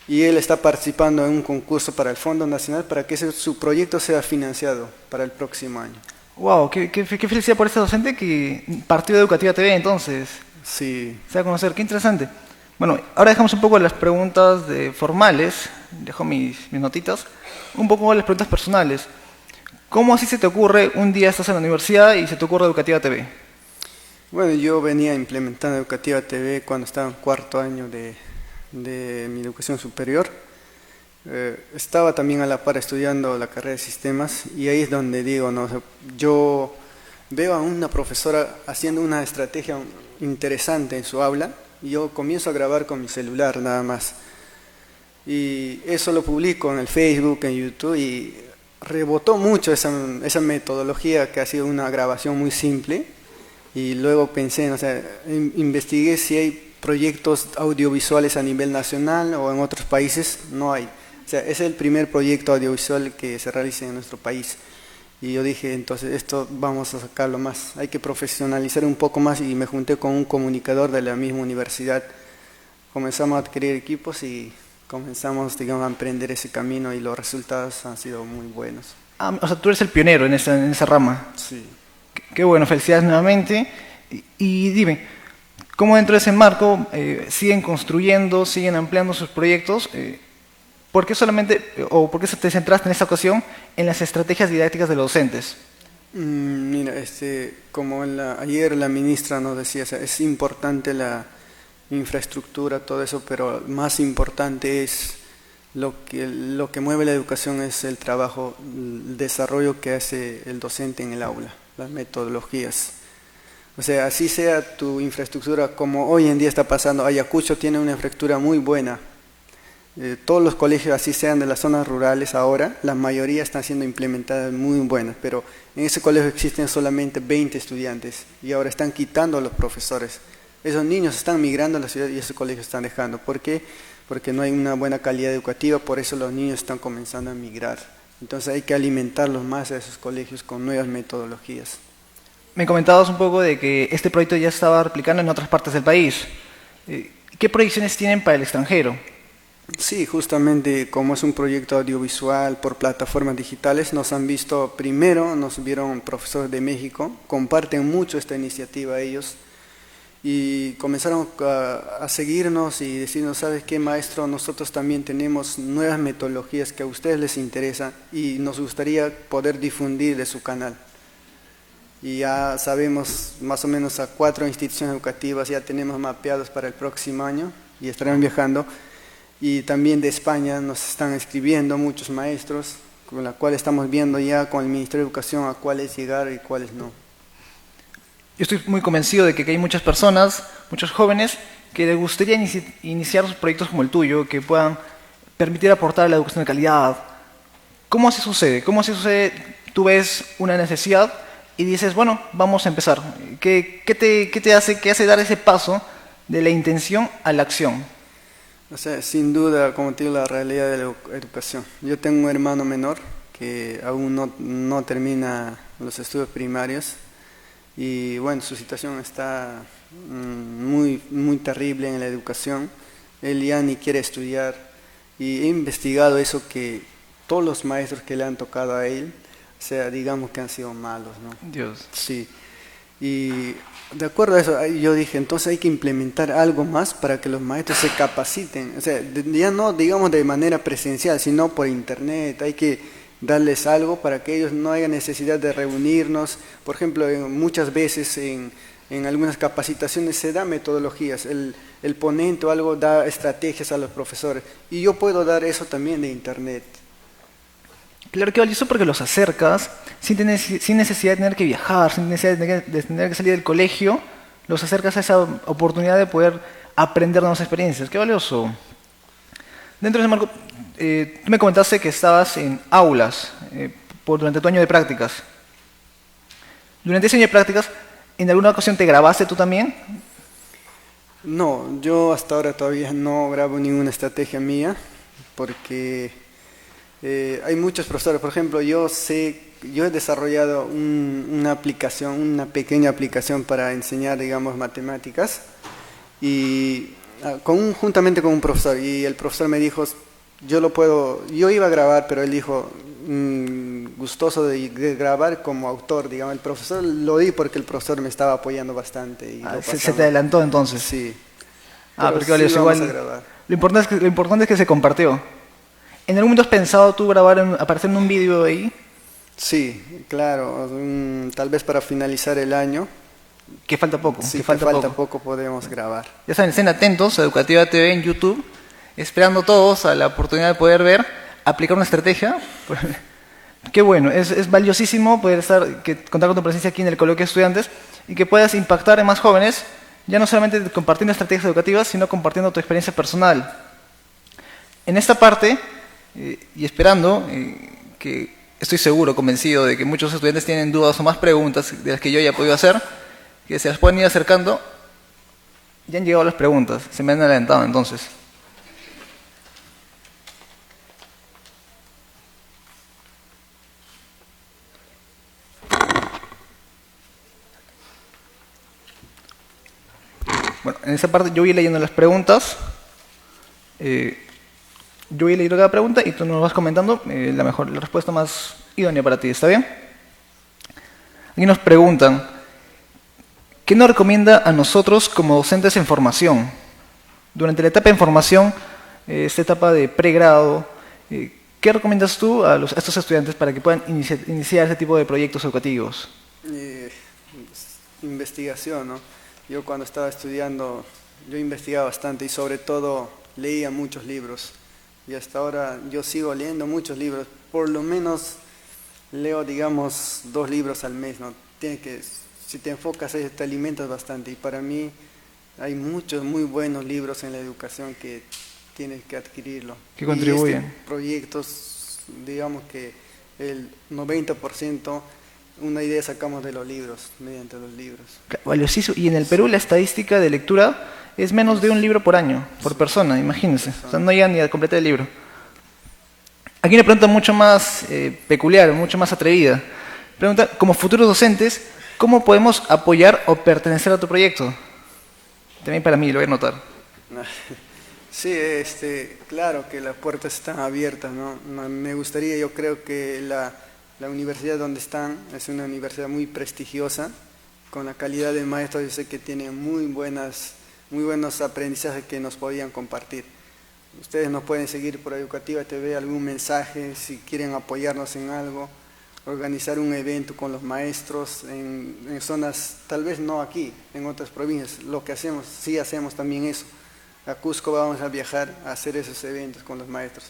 y él está participando en un concurso para el Fondo Nacional para que su proyecto sea financiado para el próximo año. ¡Wow! ¡Qué felicidad por este docente que partió de Educativa TV entonces! Sí. Se va a conocer, qué interesante. Bueno, ahora dejamos un poco las preguntas formales, dejo mis notitas, un poco las preguntas personales. ¿Cómo así se te ocurre, un día estás en la universidad y se te ocurre Educativa TV? Bueno, yo venía implementando Educativa TV cuando estaba en cuarto año de mi educación superior. Estaba también a la par estudiando la carrera de sistemas y ahí es donde digo, no, yo veo a una profesora haciendo una estrategia interesante en su aula y yo comienzo a grabar con mi celular nada más. Y eso lo publico en el Facebook, en YouTube y rebotó mucho esa metodología que ha sido una grabación muy simple. Y luego pensé, investigué si hay proyectos audiovisuales a nivel nacional o en otros países, no hay. O sea, es el primer proyecto audiovisual que se realiza en nuestro país. Y yo dije, entonces esto vamos a sacarlo más, hay que profesionalizar un poco más y me junté con un comunicador de la misma universidad. Comenzamos a adquirir equipos y comenzamos, digamos, a emprender ese camino y los resultados han sido muy buenos. O sea, tú eres el pionero en esa rama. Sí. Qué bueno, felicidades nuevamente. Y dime, ¿cómo dentro de ese marco siguen construyendo, siguen ampliando sus proyectos? ¿Por qué por qué te centraste en esta ocasión en las estrategias didácticas de los docentes? Mira, como ayer la ministra nos decía, es importante la infraestructura, todo eso, pero más importante es lo que mueve la educación es el trabajo, el desarrollo que hace el docente en el aula, las metodologías. O sea, así sea tu infraestructura, como hoy en día está pasando, Ayacucho tiene una infraestructura muy buena. Todos los colegios, así sean de las zonas rurales ahora, la mayoría están siendo implementadas muy buenas, pero en ese colegio existen solamente 20 estudiantes y ahora están quitando a los profesores. Esos niños están migrando a la ciudad y esos colegios están dejando. ¿Por qué? Porque no hay una buena calidad educativa, por eso los niños están comenzando a migrar. Entonces hay que alimentarlos más a esos colegios con nuevas metodologías. Me comentabas un poco de que este proyecto ya estaba replicando en otras partes del país. ¿Qué proyecciones tienen para el extranjero? Sí, justamente como es un proyecto audiovisual por plataformas digitales, nos vieron profesores de México, comparten mucho esta iniciativa ellos y comenzaron a seguirnos y decirnos, ¿sabes qué, maestro? Nosotros también tenemos nuevas metodologías que a ustedes les interesa y nos gustaría poder difundir de su canal. Y ya sabemos más o menos a 4 instituciones educativas, ya tenemos mapeados para el próximo año y estarán viajando. Y también de España nos están escribiendo muchos maestros, con la cual estamos viendo ya con el Ministerio de Educación a cuáles llegar y cuáles no. Yo estoy muy convencido de que hay muchas personas, muchos jóvenes, que les gustaría iniciar proyectos como el tuyo, que puedan permitir aportar a la educación de calidad, ¿Cómo así sucede? ¿Cómo así sucede? Tú ves una necesidad y dices, bueno, vamos a empezar. ¿Qué hace dar ese paso de la intención a la acción? O sea, sin duda, como te digo, la realidad de la educación. Yo tengo un hermano menor que aún no termina los estudios primarios y bueno, su situación está muy terrible en la educación. Él ya ni quiere estudiar y he investigado eso, que todos los maestros que le han tocado a él, o sea, digamos que han sido malos, ¿no? Dios. Sí. Y de acuerdo a eso, yo dije, entonces hay que implementar algo más para que los maestros se capaciten. O sea, ya no digamos de manera presencial, sino por internet. Hay que darles algo para que ellos no haya necesidad de reunirnos. Por ejemplo, muchas veces en algunas capacitaciones se da metodologías. El ponente o algo da estrategias a los profesores. Y yo puedo dar eso también de internet. Claro que valioso porque los acercas sin necesidad de tener que viajar, sin necesidad de tener que salir del colegio, los acercas a esa oportunidad de poder aprender nuevas experiencias. Qué valioso. Dentro de ese marco, tú me comentaste que estabas en aulas durante tu año de prácticas. Durante ese año de prácticas, ¿en alguna ocasión te grabaste tú también? No, yo hasta ahora todavía no grabo ninguna estrategia mía, porque hay muchos profesores. Por ejemplo, yo he desarrollado una pequeña aplicación para enseñar, digamos, matemáticas, y juntamente con un profesor, y el profesor me dijo, yo iba a grabar, pero él dijo, gustoso de grabar como autor, digamos. El profesor lo di porque el profesor me estaba apoyando bastante. Y se te adelantó entonces. Sí. Pero sí, valioso, vamos igual, a grabar. lo importante es que se compartió. ¿En algún momento has pensado tú aparecer en un vídeo ahí? Sí, claro, tal vez para finalizar el año. Que falta poco. Sí, que falta poco podemos grabar. Ya saben, estén atentos a Educativa TV en YouTube, esperando todos a la oportunidad de poder ver, aplicar una estrategia. Qué bueno, es valiosísimo poder contar con tu presencia aquí en el coloquio de estudiantes y que puedas impactar en más jóvenes, ya no solamente compartiendo estrategias educativas, sino compartiendo tu experiencia personal. En esta parte, y esperando, que estoy seguro, convencido de que muchos estudiantes tienen dudas o más preguntas de las que yo ya he podido hacer, que se las pueden ir acercando. Ya han llegado las preguntas, se me han adelantado entonces. Bueno, en esa parte yo voy leyendo las preguntas. Yo voy leyendo cada pregunta y tú nos vas comentando la respuesta más idónea para ti. ¿Está bien? Aquí nos preguntan, ¿qué nos recomienda a nosotros como docentes en formación? Durante la etapa de formación, esta etapa de pregrado, ¿qué recomiendas tú a estos estudiantes para que puedan iniciar ese tipo de proyectos educativos? Investigación, ¿no? Yo cuando estaba estudiando, yo investigaba bastante y sobre todo leía muchos libros. Y hasta ahora yo sigo leyendo muchos libros. Por lo menos leo, digamos, 2 libros al mes, ¿no? Si te enfocas ahí, te alimentas bastante. Y para mí hay muchos muy buenos libros en la educación que tienes que adquirirlo. Que contribuyen. Y proyectos, digamos que el 90%, una idea sacamos de los libros, mediante los libros. Valiosísimo. Y en el Perú la estadística de lectura es menos de un libro por año, por persona, imagínense. O sea, no llega ni a completar el libro. Aquí una pregunta mucho más peculiar, mucho más atrevida. Pregunta, como futuros docentes, ¿cómo podemos apoyar o pertenecer a tu proyecto? También para mí, lo voy a anotar. Sí, claro que las puertas están abiertas, ¿no? Me gustaría, yo creo que la universidad donde están es una universidad muy prestigiosa, con la calidad de maestros. Yo sé que tienen muy buenos aprendizajes que nos podían compartir. Ustedes nos pueden seguir por Educativa TV, algún mensaje, si quieren apoyarnos en algo, organizar un evento con los maestros en zonas, tal vez no aquí, en otras provincias. Lo que hacemos, sí hacemos también eso. A Cusco vamos a viajar a hacer esos eventos con los maestros.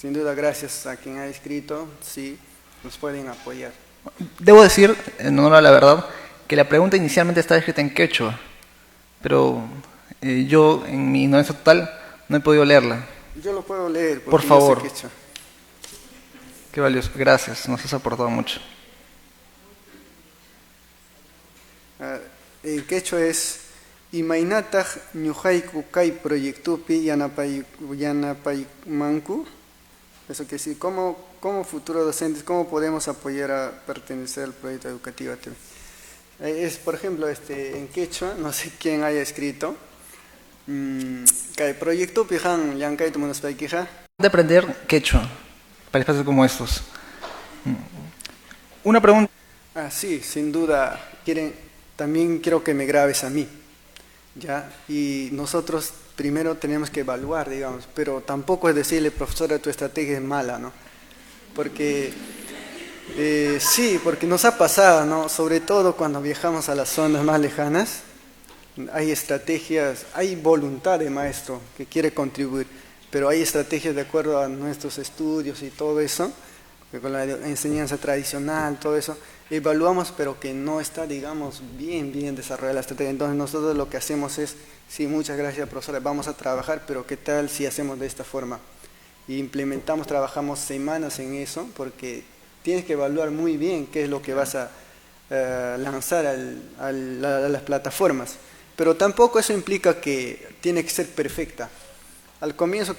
Sin duda, gracias a quien ha escrito, sí, nos pueden apoyar. Debo decir, en honor a la verdad, que la pregunta inicialmente estaba escrita en quechua, pero yo, en mi ignorancia total, no he podido leerla. Yo lo puedo leer. Por favor. Yo sé quechua. Qué valioso. Gracias, nos has aportado mucho. En quechua es Imainataj ñuhayku kay proyectupi yanapaymanku. Eso quiere decir, ¿cómo futuros docentes, cómo podemos apoyar a pertenecer al proyecto educativo? Es, por ejemplo, en quechua, no sé quién haya escrito, kay proyectupi han llankay tumunaspaykija. De aprender quechua para espacios como estos. Una pregunta. Sí, sin duda, también quiero que me grabes a mí, ¿ya? Y nosotros primero tenemos que evaluar, digamos, pero tampoco es decirle, profesora, tu estrategia es mala, ¿no? Porque, sí, porque nos ha pasado, ¿no? Sobre todo cuando viajamos a las zonas más lejanas, hay estrategias, hay voluntad de maestro que quiere contribuir, pero hay estrategias de acuerdo a nuestros estudios y todo eso, con la enseñanza tradicional, todo eso, evaluamos, pero que no está, digamos, bien desarrollada la estrategia. Entonces nosotros lo que hacemos es, sí, muchas gracias, profesora, vamos a trabajar, pero ¿qué tal si hacemos de esta forma? Y implementamos, trabajamos semanas en eso, porque tienes que evaluar muy bien qué es lo que vas a lanzar a las plataformas. Pero tampoco eso implica que tiene que ser perfecta. Al comienzo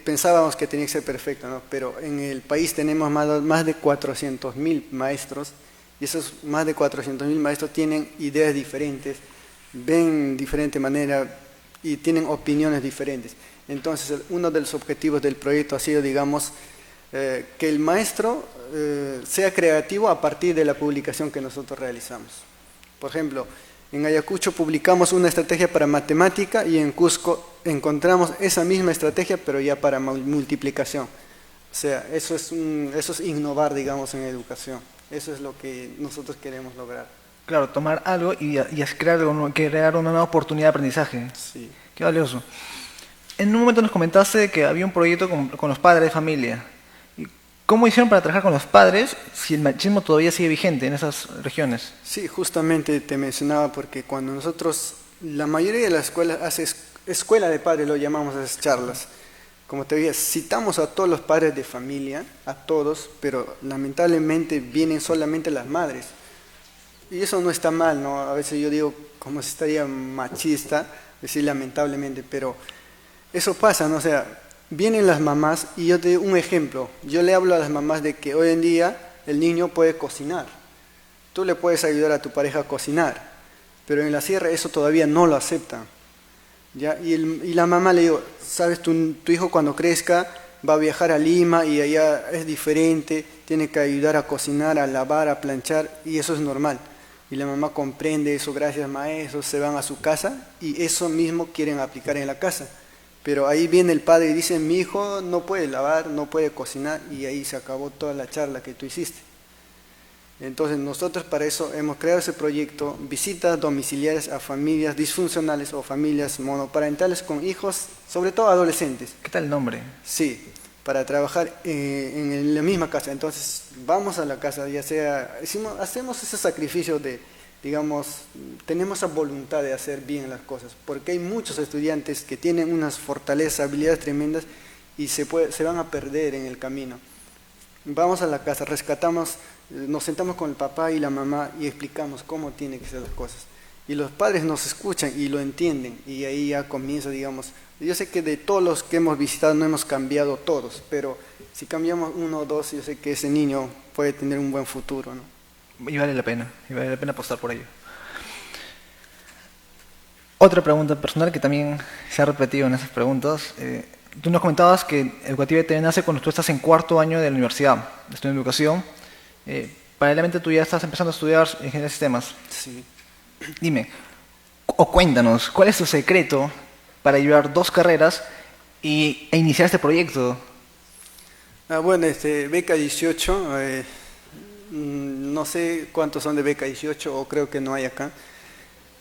pensábamos que tenía que ser perfecta, ¿no? Pero en el país tenemos más de 400.000 maestros, y esos más de 400.000 maestros tienen ideas diferentes, ven de diferente manera y tienen opiniones diferentes. Entonces, uno de los objetivos del proyecto ha sido, digamos, que el maestro sea creativo a partir de la publicación que nosotros realizamos. Por ejemplo, en Ayacucho publicamos una estrategia para matemática y en Cusco encontramos esa misma estrategia, pero ya para multiplicación. O sea, eso es innovar, digamos, en educación. Eso es lo que nosotros queremos lograr. Claro, tomar algo y crear una nueva oportunidad de aprendizaje. Sí. Qué valioso. En un momento nos comentaste que había un proyecto con los padres de familia. ¿Cómo hicieron para trabajar con los padres si el machismo todavía sigue vigente en esas regiones? Sí, justamente te mencionaba porque cuando nosotros, la mayoría de las escuelas hace escuela de padres, lo llamamos a esas charlas. Como te decía, citamos a todos los padres de familia, a todos, pero lamentablemente vienen solamente las madres. Y eso no está mal, ¿no? A veces yo digo, como si estaría machista, decir lamentablemente, pero eso pasa, ¿no? O sea, vienen las mamás y yo te doy un ejemplo. Yo le hablo a las mamás de que hoy en día el niño puede cocinar. Tú le puedes ayudar a tu pareja a cocinar, pero en la sierra eso todavía no lo aceptan. ¿Ya? Y la mamá le digo, sabes, tu hijo cuando crezca va a viajar a Lima y allá es diferente, tiene que ayudar a cocinar, a lavar, a planchar, y eso es normal. Y la mamá comprende eso, gracias maestros, se van a su casa y eso mismo quieren aplicar en la casa. Pero ahí viene el padre y dice, mi hijo no puede lavar, no puede cocinar, y ahí se acabó toda la charla que tú hiciste. Entonces nosotros para eso hemos creado ese proyecto, visitas domiciliares a familias disfuncionales o familias monoparentales con hijos, sobre todo adolescentes. ¿Qué tal el nombre? Sí, para trabajar en la misma casa. Entonces vamos a la casa, ya sea, hacemos ese sacrificio de, digamos, tenemos esa voluntad de hacer bien las cosas, porque hay muchos estudiantes que tienen unas fortalezas, habilidades tremendas y se van a perder en el camino. Vamos a la casa, rescatamos, nos sentamos con el papá y la mamá y explicamos cómo tienen que ser las cosas. Y los padres nos escuchan y lo entienden y ahí ya comienza, digamos, yo sé que de todos los que hemos visitado no hemos cambiado todos, pero si cambiamos uno o dos, yo sé que ese niño puede tener un buen futuro, ¿no? Y vale la pena apostar por ello. Otra pregunta personal que también se ha repetido en esas preguntas. Tú nos comentabas que Educativa TV nace cuando tú estás en cuarto año de la universidad, estudiando educación. Paralelamente tú ya estás empezando a estudiar ingeniería de sistemas. Sí. Dime, o cuéntanos, ¿cuál es tu secreto para llevar dos carreras e iniciar este proyecto? Bueno, beca 18, no sé cuántos son de beca 18 o creo que no hay acá.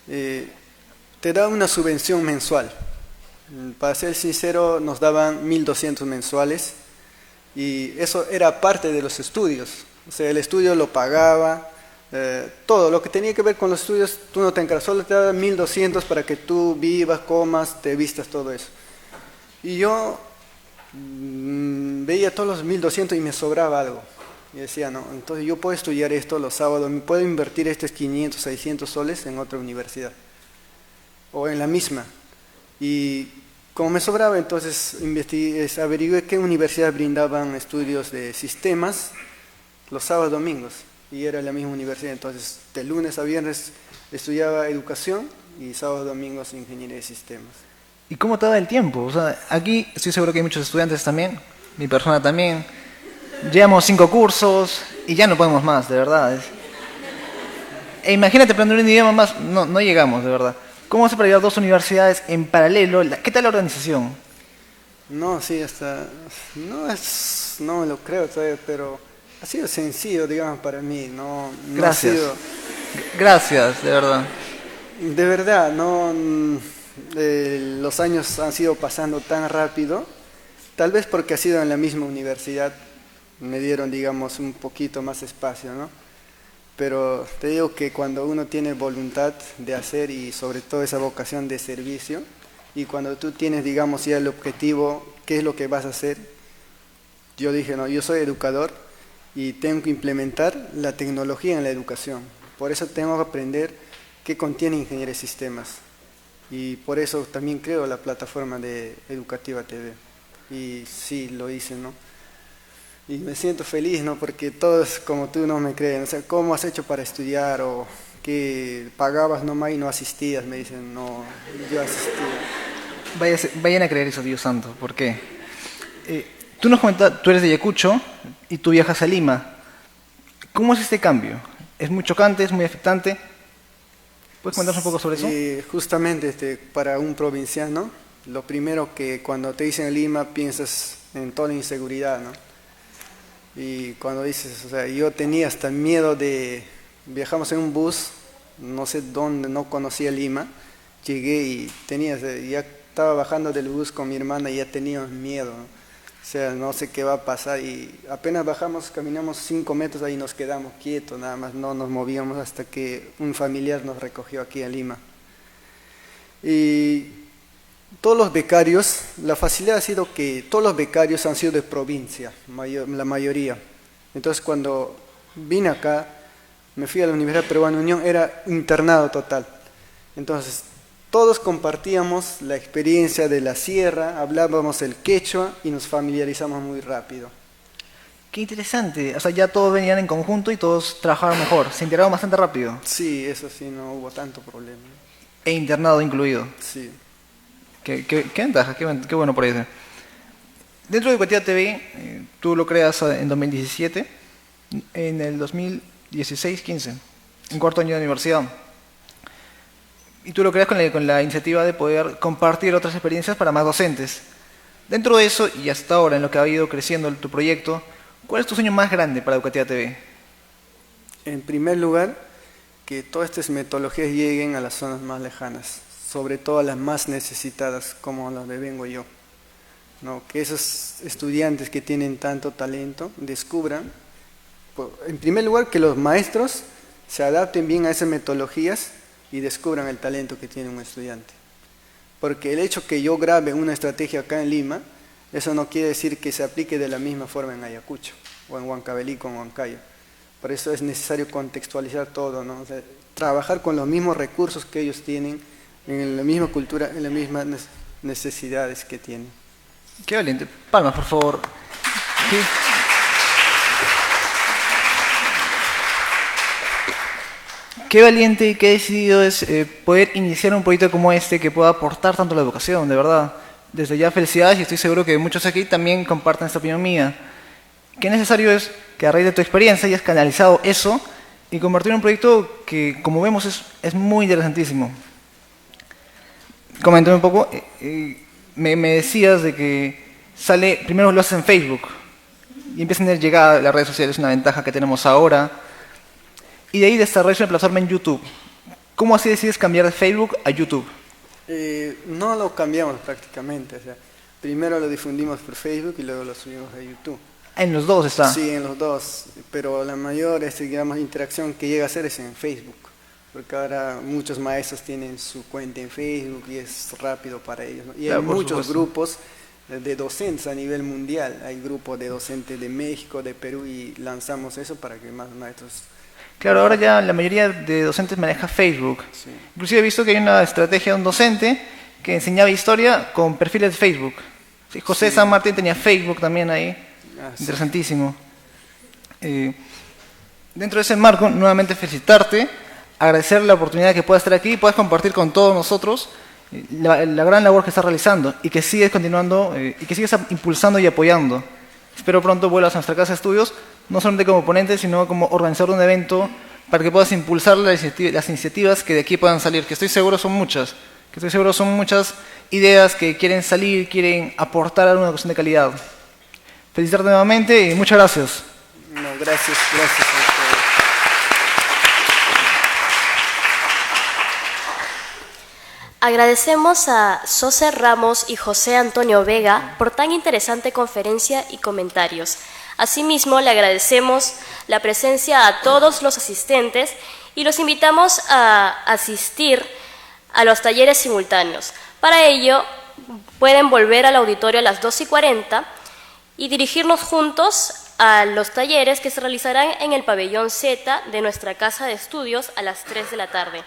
Te da una subvención mensual. Para ser sincero, nos daban 1.200 mensuales y eso era parte de los estudios. O sea, el estudio lo pagaba, todo lo que tenía que ver con los estudios, tú no te encargas, solo te daban 1.200 para que tú vivas, comas, te vistas, todo eso. Y yo Veía todos los 1200 y me sobraba algo. Y decía, no, entonces yo puedo estudiar esto los sábados, me puedo invertir estos 500, 600 soles en otra universidad. O en la misma. Y como me sobraba, entonces averigué qué universidades brindaban estudios de sistemas los sábados y domingos. Y era la misma universidad, entonces de lunes a viernes estudiaba educación y sábados y domingos ingeniería de sistemas. ¿Y cómo te da el tiempo? O sea, aquí estoy seguro que hay muchos estudiantes también, mi persona también. Llevamos 5 cursos y ya no podemos más, de verdad. E imagínate aprender un idioma más, no llegamos, de verdad. ¿Cómo hace para llevar 2 universidades en paralelo? ¿Qué tal la organización? No, sí, no me lo creo todavía, pero ha sido sencillo, digamos, para mí. No Gracias. Ha sido, Gracias, de verdad. de verdad, los años han sido pasando tan rápido, tal vez porque ha sido en la misma universidad, me dieron, digamos, un poquito más espacio, ¿no? Pero te digo que cuando uno tiene voluntad de hacer y sobre todo esa vocación de servicio, y cuando tú tienes, digamos, ya el objetivo, qué es lo que vas a hacer, yo dije, no, yo soy educador y tengo que implementar la tecnología en la educación. Por eso tengo que aprender qué contiene Ingeniería de Sistemas. Y por eso también creo la plataforma de Educativa TV. Y sí, lo hice, ¿no? Y me siento feliz, ¿no? Porque todos como tú no me creen. O sea, ¿cómo has hecho para estudiar? O que pagabas nomás y no asistías. Me dicen, no, yo asistía. Vayan a creer eso, Dios santo. ¿Por qué? Tú nos comentas, tú eres de Ayacucho y tú viajas a Lima. ¿Cómo es este cambio? ¿Es muy chocante? ¿Es muy afectante? ¿Puedes contarnos un poco sobre eso? Justamente para un provinciano, lo primero que cuando te dicen Lima piensas en toda la inseguridad, ¿no? Y cuando dices, o sea, yo tenía hasta miedo viajamos en un bus, no sé dónde, no conocía Lima, llegué y ya estaba bajando del bus con mi hermana y ya tenía miedo, ¿no? O sea, no sé qué va a pasar y apenas bajamos, caminamos 5 metros, ahí nos quedamos quietos, nada más, no nos movíamos hasta que un familiar nos recogió aquí en Lima. Y todos los becarios, la facilidad ha sido que todos los becarios han sido de provincia, la mayoría. Entonces cuando vine acá, me fui a la Universidad Peruana Unión, era internado total. Entonces todos compartíamos la experiencia de la sierra, hablábamos el quechua y nos familiarizamos muy rápido. Qué interesante. O sea, ya todos venían en conjunto y todos trabajaban mejor. Se integraron bastante rápido. Sí, eso sí, no hubo tanto problema. E internado incluido. Sí. Qué ventaja, qué bueno por eso. Dentro de Educativa TV, tú lo creas en 2017, en el 2016-15, en cuarto año de universidad. Y tú lo creas con la iniciativa de poder compartir otras experiencias para más docentes. Dentro de eso, y hasta ahora, en lo que ha ido creciendo tu proyecto, ¿cuál es tu sueño más grande para Educativa TV? En primer lugar, que todas estas metodologías lleguen a las zonas más lejanas, sobre todo a las más necesitadas, como las de vengo yo. ¿No? Que esos estudiantes que tienen tanto talento descubran, en primer lugar, que los maestros se adapten bien a esas metodologías y descubran el talento que tiene un estudiante. Porque el hecho que yo grabe una estrategia acá en Lima, eso no quiere decir que se aplique de la misma forma en Ayacucho, o en Huancavelica o en Huancayo. Por eso es necesario contextualizar todo, ¿no? O sea, trabajar con los mismos recursos que ellos tienen, en la misma cultura, en las mismas necesidades que tienen. Qué valiente. Palmas, por favor. Qué valiente y qué decidido es poder iniciar un proyecto como este que pueda aportar tanto a la educación, de verdad. Desde ya felicidades y estoy seguro que muchos aquí también comparten esta opinión mía. Qué necesario es que a raíz de tu experiencia hayas canalizado eso y convertirlo en un proyecto que, como vemos, es muy interesantísimo. Coméntame un poco, me decías de que primero lo haces en Facebook y empiezan a tener llegada a las redes sociales, una ventaja que tenemos ahora, y de ahí desarrollas una plataforma en YouTube. ¿Cómo así decides cambiar de Facebook a YouTube? No lo cambiamos prácticamente, o sea, primero lo difundimos por Facebook y luego lo subimos a YouTube. En los dos está. Sí, en los dos, pero la mayor digamos, interacción que llega a ser es en Facebook, porque ahora muchos maestros tienen su cuenta en Facebook y es rápido para ellos, ¿no? Y claro, hay muchos grupos de docentes a nivel mundial. Hay grupos de docentes de México, de Perú, y lanzamos eso para que más maestros... Claro, ahora ya la mayoría de docentes maneja Facebook. Sí. Inclusive he visto que hay una estrategia de un docente que enseñaba historia con perfiles de Facebook. Sí, José San Martín tenía Facebook también ahí. Sí. Interesantísimo. Dentro de ese marco, nuevamente felicitarte, agradecer la oportunidad que puedas estar aquí y puedas compartir con todos nosotros la gran labor que estás realizando y que sigues continuando y que sigues impulsando y apoyando. Espero pronto vuelvas a nuestra casa de estudios, no solamente como ponente, sino como organizador de un evento para que puedas impulsar las iniciativas que de aquí puedan salir, que estoy seguro son muchas, ideas que quieren salir, quieren aportar a una educación de calidad. Felicitarte nuevamente y muchas gracias. No, gracias a ustedes. Agradecemos a Soser Ramos y José Antonio Vega por tan interesante conferencia y comentarios. Asimismo, le agradecemos la presencia a todos los asistentes y los invitamos a asistir a los talleres simultáneos. Para ello, pueden volver al auditorio a las 2:40 y dirigirnos juntos a los talleres que se realizarán en el pabellón Z de nuestra casa de estudios a las 3 de la tarde.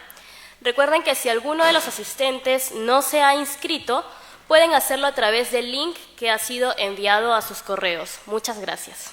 Recuerden que si alguno de los asistentes no se ha inscrito, pueden hacerlo a través del link que ha sido enviado a sus correos. Muchas gracias.